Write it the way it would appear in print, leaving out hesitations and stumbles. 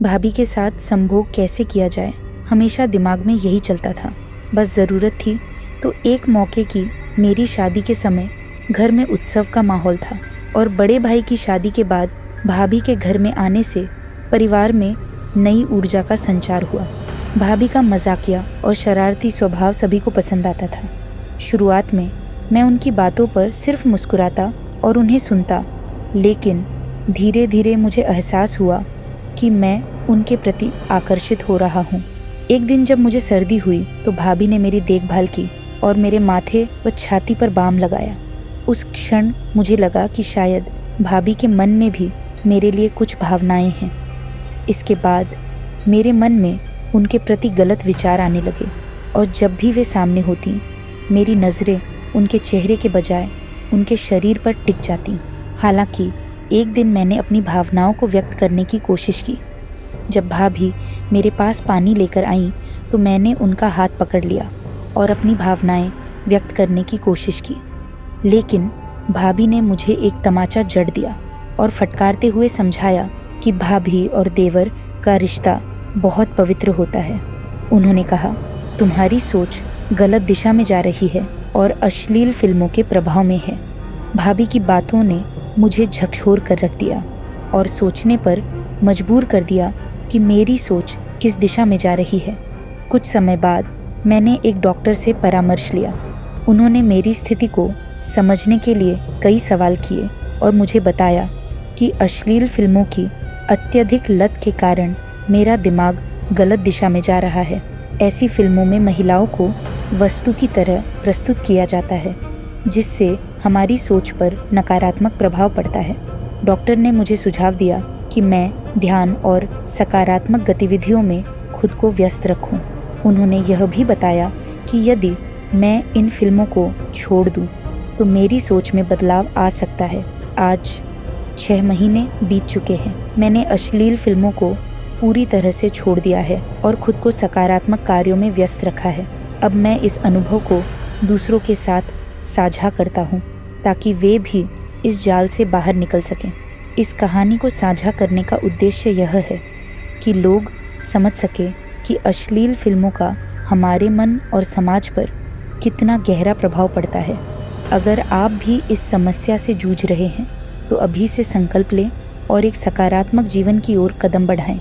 भाभी के साथ संभोग कैसे किया जाए, हमेशा दिमाग में यही चलता था। बस ज़रूरत थी तो एक मौके की। मेरी शादी के समय घर में उत्सव का माहौल था और बड़े भाई की शादी के बाद भाभी के घर में आने से परिवार में नई ऊर्जा का संचार हुआ। भाभी का मजाकिया और शरारती स्वभाव सभी को पसंद आता था। शुरुआत में मैं उनकी बातों पर सिर्फ मुस्कुराता और उन्हें सुनता, लेकिन धीरे धीरे मुझे एहसास हुआ कि मैं उनके प्रति आकर्षित हो रहा हूँ। एक दिन जब मुझे सर्दी हुई तो भाभी ने मेरी देखभाल की और मेरे माथे व छाती पर बाम लगाया। उस क्षण मुझे लगा कि शायद भाभी के मन में भी मेरे लिए कुछ भावनाएं हैं। इसके बाद मेरे मन में उनके प्रति गलत विचार आने लगे और जब भी वे सामने होती मेरी नज़रें उनके चेहरे के बजाय उनके शरीर पर टिक जाती। हालांकि एक दिन मैंने अपनी भावनाओं को व्यक्त करने की कोशिश की। जब भाभी मेरे पास पानी लेकर आईं तो मैंने उनका हाथ पकड़ लिया और अपनी भावनाएं व्यक्त करने की कोशिश की, लेकिन भाभी ने मुझे एक तमाचा जड़ दिया और फटकारते हुए समझाया कि भाभी और देवर का रिश्ता बहुत पवित्र होता है। उन्होंने कहा, तुम्हारी सोच गलत दिशा में जा रही है और अश्लील फिल्मों के प्रभाव में है। भाभी की बातों ने मुझे झकझोर कर रख दिया और सोचने पर मजबूर कर दिया कि मेरी सोच किस दिशा में जा रही है। कुछ समय बाद मैंने एक डॉक्टर से परामर्श लिया। उन्होंने मेरी स्थिति को समझने के लिए कई सवाल किए और मुझे बताया कि अश्लील फिल्मों की अत्यधिक लत के कारण मेरा दिमाग गलत दिशा में जा रहा है। ऐसी फिल्मों में महिलाओं को वस्तु की तरह प्रस्तुत किया जाता है, जिससे हमारी सोच पर नकारात्मक प्रभाव पड़ता है। डॉक्टर ने मुझे सुझाव दिया कि मैं ध्यान और सकारात्मक गतिविधियों में खुद को व्यस्त रखूं। उन्होंने यह भी बताया कि यदि मैं इन फिल्मों को छोड़ दूं तो मेरी सोच में बदलाव आ सकता है। आज 6 महीने बीत चुके हैं। मैंने अश्लील फिल्मों को पूरी तरह से छोड़ दिया है और खुद को सकारात्मक कार्यों में व्यस्त रखा है। अब मैं इस अनुभव को दूसरों के साथ साझा करता हूँ ताकि वे भी इस जाल से बाहर निकल सकें। इस कहानी को साझा करने का उद्देश्य यह है कि लोग समझ सकें कि अश्लील फिल्मों का हमारे मन और समाज पर कितना गहरा प्रभाव पड़ता है। अगर आप भी इस समस्या से जूझ रहे हैं तो अभी से संकल्प लें और एक सकारात्मक जीवन की ओर कदम बढ़ाएं।